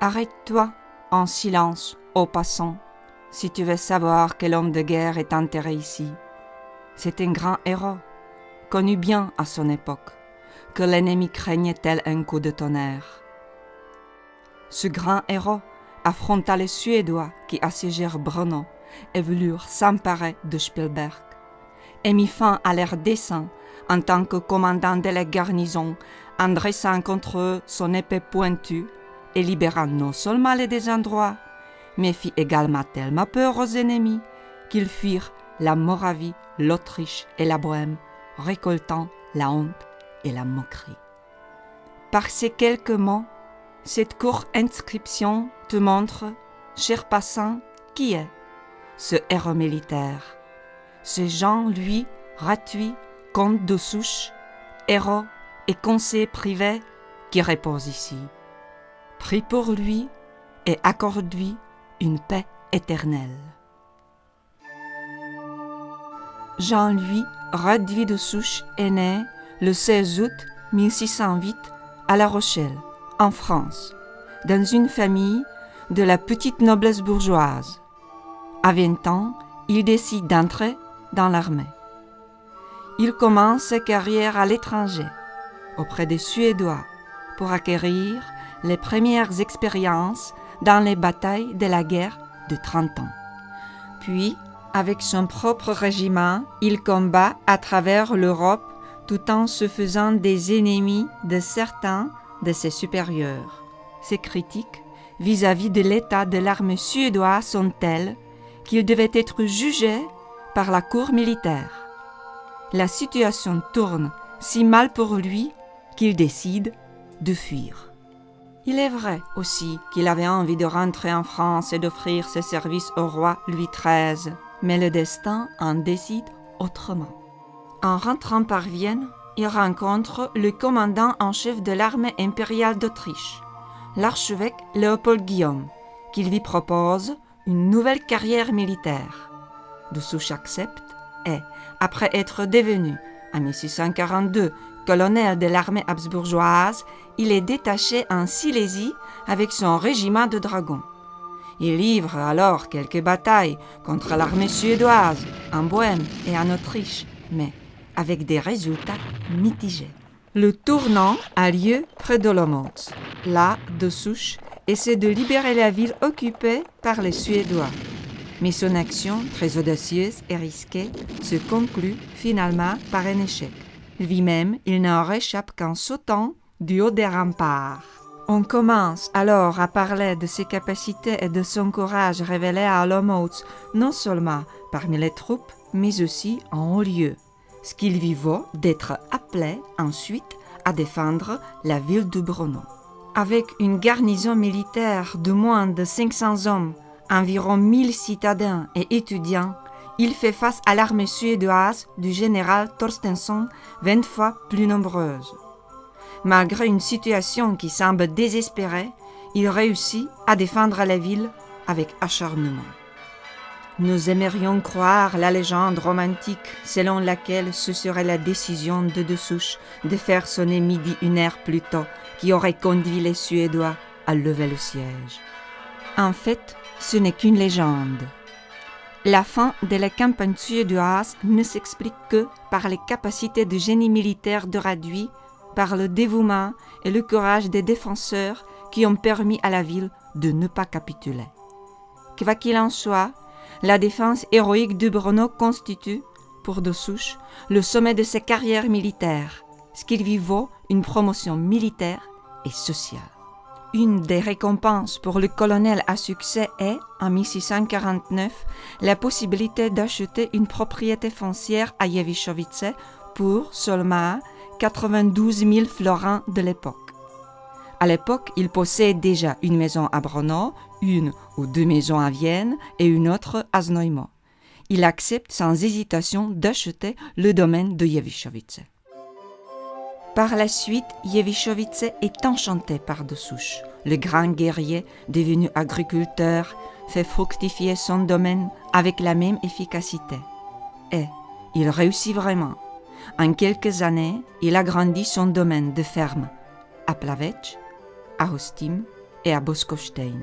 Arrête-toi en silence, ô passant, si tu veux savoir quel homme de guerre est enterré ici. C'est un grand héros, connu bien à son époque, que l'ennemi craignait tel un coup de tonnerre. Ce grand héros affronta les Suédois qui assiégèrent Brno et voulurent s'emparer de Spielberg, et mit fin à leur dessein en tant que commandant de la garnison en dressant contre eux son épée pointue et libérant non seulement les désendroits, mais fit également tellement peur aux ennemis qu'ils fuirent la Moravie, l'Autriche et la Bohême, récoltant la honte et la moquerie. Par ces quelques mots, cette courte inscription te montre, cher passant, qui est ce héros militaire. C'est Jean-Louis Ratuis, comte de Souche, héros et conseiller privé, qui repose ici. Prie pour lui et accorde-lui une paix éternelle. Jean-Louis Ratuis de Souche est né le 16 août 1608 à La Rochelle, en France, dans une famille de la petite noblesse bourgeoise. À 20 ans, il décide d'entrer dans l'armée. Il commence sa carrière à l'étranger, auprès des Suédois, pour acquérir les premières expériences dans les batailles de la guerre de 30 ans. Puis, avec son propre régiment, il combat à travers l'Europe tout en se faisant des ennemis de certains de ses supérieurs. Ses critiques vis-à-vis de l'état de l'armée suédoise sont telles qu'il devait être jugé par la cour militaire. La situation tourne si mal pour lui qu'il décide de fuir. Il est vrai aussi qu'il avait envie de rentrer en France et d'offrir ses services au roi Louis XIII, mais le destin en décide autrement. En rentrant par Vienne, il rencontre le commandant en chef de l'armée impériale d'Autriche, l'archevêque Léopold Guillaume, qui lui propose une nouvelle carrière militaire. De Souche accepte et, après être devenu, en 1642, colonel de l'armée habsbourgeoise, il est détaché en Silésie avec son régiment de dragons. Il livre alors quelques batailles contre l'armée suédoise, en Bohême et en Autriche, mais avec des résultats mitigés. Le tournant a lieu près d'Olomouc. Là, de Souche essaie de libérer la ville occupée par les Suédois. Mais son action, très audacieuse et risquée, se conclut finalement par un échec. Lui-même, il n'en réchappe qu'en sautant du haut des remparts. On commence alors à parler de ses capacités et de son courage révélés à Olomouc, non seulement parmi les troupes, mais aussi en haut lieu, ce qui lui vaut d'être appelé ensuite à défendre la ville de Brno. Avec une garnison militaire de moins de 500 hommes, environ 1000 citadins et étudiants, il fait face à l'armée suédoise du général Torstensson, 20 fois plus nombreuse. Malgré une situation qui semble désespérée, il réussit à défendre la ville avec acharnement. Nous aimerions croire la légende romantique selon laquelle ce serait la décision de Souche de faire sonner midi 1 heure plus tôt qui aurait conduit les Suédois à lever le siège. En fait, ce n'est qu'une légende. La fin de la campagne suédoise ne s'explique que par les capacités de génie militaire de Ratuis, par le dévouement et le courage des défenseurs qui ont permis à la ville de ne pas capituler. Quoi qu'il en soit, la défense héroïque de Brno constitue, pour de Souche, le sommet de sa carrière militaire, ce qui lui vaut une promotion militaire et sociale. Une des récompenses pour le colonel à succès est, en 1649, la possibilité d'acheter une propriété foncière à Jevichovice pour seulement 92 000 florins de l'époque. À l'époque, il possède déjà une maison à Brno, une ou 2 maisons à Vienne et une autre à Znojmo. Il accepte sans hésitation d'acheter le domaine de Jevichovice. Par la suite, Jevichovice est enchanté par de Souche. Le grand guerrier, devenu agriculteur, fait fructifier son domaine avec la même efficacité. Et il réussit vraiment. En quelques années, il agrandit son domaine de ferme à Plaveč, à Hostim et à Boskowstein.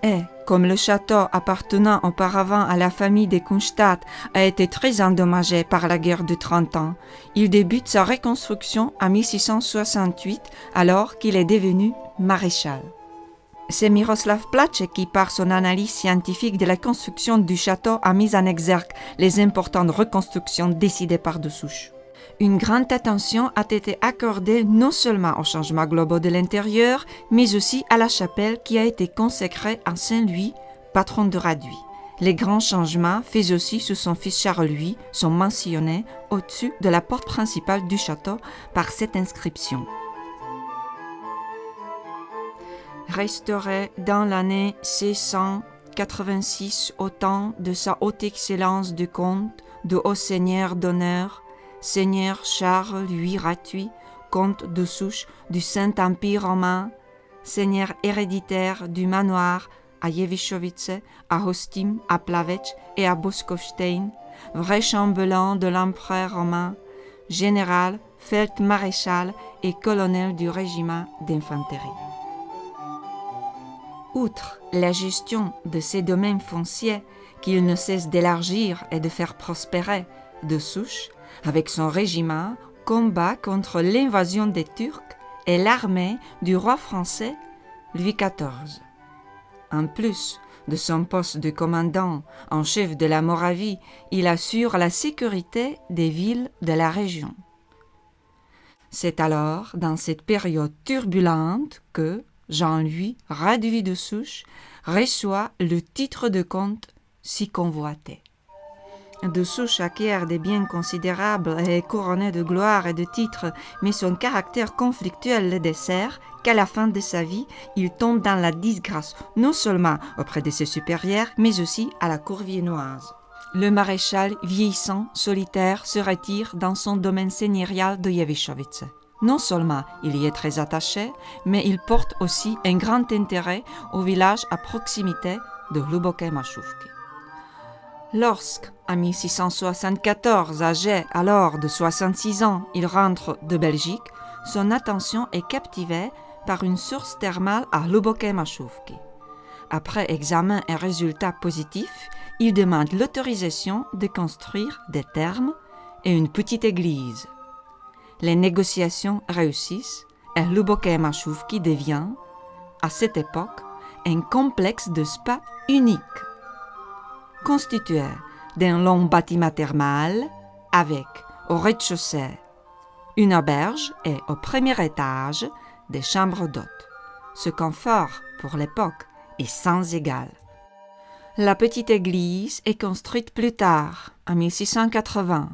Et, comme le château appartenant auparavant à la famille des Kunstadt a été très endommagé par la guerre de 30 ans, il débute sa reconstruction en 1668 alors qu'il est devenu maréchal. C'est Miroslav Plachek qui, par son analyse scientifique de la construction du château, a mis en exergue les importantes reconstructions décidées par de Souche. Une grande attention a été accordée non seulement aux changements globaux de l'intérieur, mais aussi à la chapelle qui a été consacrée à Saint-Louis, patron de Radhuit. Les grands changements faits aussi sous son fils Charles-Louis sont mentionnés au-dessus de la porte principale du château par cette inscription. Restauré dans l'année 1686 au temps de sa haute excellence du comte de Haut-Seigneur d'honneur, Seigneur Charles-Louis Radhuit, comte de Souche du Saint-Empire romain, seigneur héréditaire du manoir à Jewiszowice, à Hostim, à Plavetch et à Boskowstein, vrai chambellan de l'empereur romain, général, feldmaréchal et colonel du régiment d'infanterie. Outre la gestion de ces domaines fonciers qu'il ne cesse d'élargir et de faire prospérer, de Souche, avec son régiment, combat contre l'invasion des Turcs et l'armée du roi français Louis XIV. En plus de son poste de commandant en chef de la Moravie, il assure la sécurité des villes de la région. C'est alors, dans cette période turbulente, que Jean-Louis Radhuit de Souche reçoit le titre de comte si convoité. De Souche acquiert des biens considérables et est couronné de gloire et de titres, mais son caractère conflictuel le dessert qu'à la fin de sa vie, il tombe dans la disgrâce, non seulement auprès de ses supérieurs, mais aussi à la cour viennoise. Le maréchal, vieillissant, solitaire, se retire dans son domaine seigneurial de Jewiszowice. Non seulement il y est très attaché, mais il porte aussi un grand intérêt au village à proximité de Hluboké Machówki. Lorsque, en 1674, âgé alors de 66 ans, il rentre de Belgique, son attention est captivée par une source thermale à Hluboké Machówki. Après examen et résultats positifs, il demande l'autorisation de construire des thermes et une petite église. Les négociations réussissent et Hluboké Machówki devient, à cette époque, un complexe de spa unique, constitué d'un long bâtiment thermal avec, au rez-de-chaussée, une auberge et, au premier étage, des chambres d'hôtes. Ce confort, pour l'époque, est sans égal. La petite église est construite plus tard, en 1680.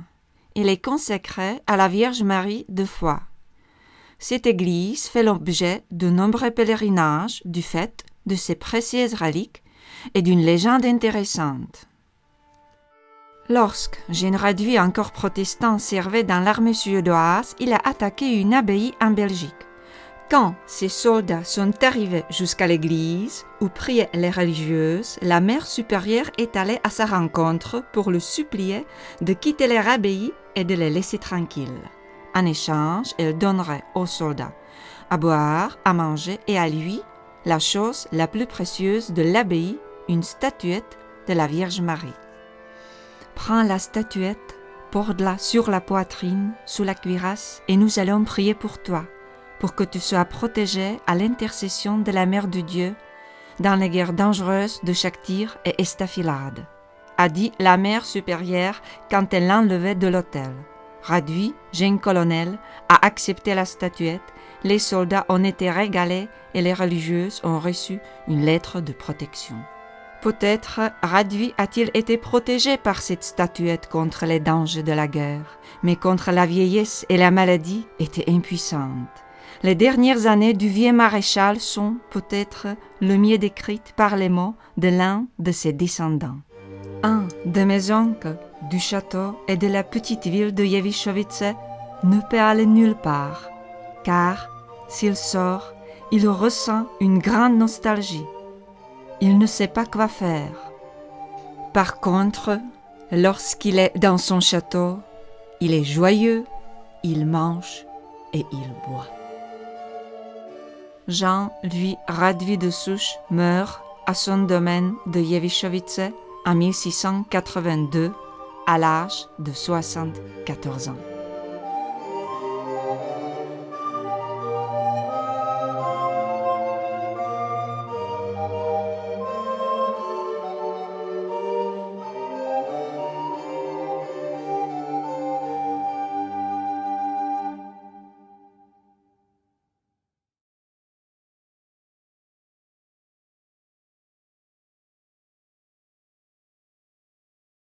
Elle est consacrée à la Vierge Marie de Foix. Cette église fait l'objet de nombreux pèlerinages du fait de ses précieuses reliques et d'une légende intéressante. Lorsque Jean Radhuit, encore protestant, servait dans l'armée suédoise, il a attaqué une abbaye en Belgique. Quand ces soldats sont arrivés jusqu'à l'église où priaient les religieuses, la mère supérieure est allée à sa rencontre pour le supplier de quitter leur abbaye et de les laisser tranquilles. En échange, elle donnerait aux soldats à boire, à manger et à lui, la chose la plus précieuse de l'abbaye, une statuette de la Vierge Marie. Prends la statuette, porte-la sur la poitrine, sous la cuirasse, et nous allons prier pour toi, pour que tu sois protégé à l'intercession de la Mère de Dieu dans les guerres dangereuses de Shaktir et Estafilade, a dit la mère supérieure quand elle l'enlevait de l'autel. Radhuit, jeune colonel, a accepté la statuette, les soldats ont été régalés et les religieuses ont reçu une lettre de protection. Peut-être Radhuit a-t-il été protégé par cette statuette contre les dangers de la guerre, mais contre la vieillesse et la maladie était impuissante. Les dernières années du vieux maréchal sont peut-être le mieux décrites par les mots de l'un de ses descendants. Un de mes oncles du château et de la petite ville de Jewiszowice ne peut aller nulle part, car s'il sort, il ressent une grande nostalgie. Il ne sait pas quoi faire. Par contre, lorsqu'il est dans son château, il est joyeux, il mange et il boit. Jean-Louis Radvy de Souche meurt à son domaine de Jevichovice en 1682 à l'âge de 74 ans.